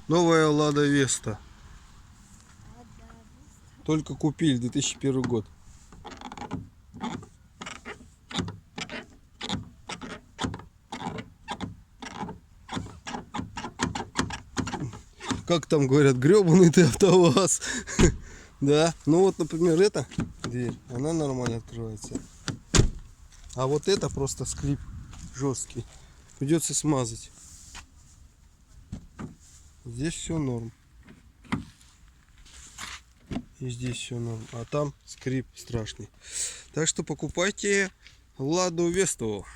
Новая Лада Веста. Только купили, 2001 год. Как там говорят, гребаный ты АвтоВАЗ. Да, ну вот, например, эта дверь, она нормально открывается. А вот это просто скрип жесткий. Придется смазать. Здесь все норм. И здесь все норм. А там скрип страшный. Так что покупайте Ладу Весту.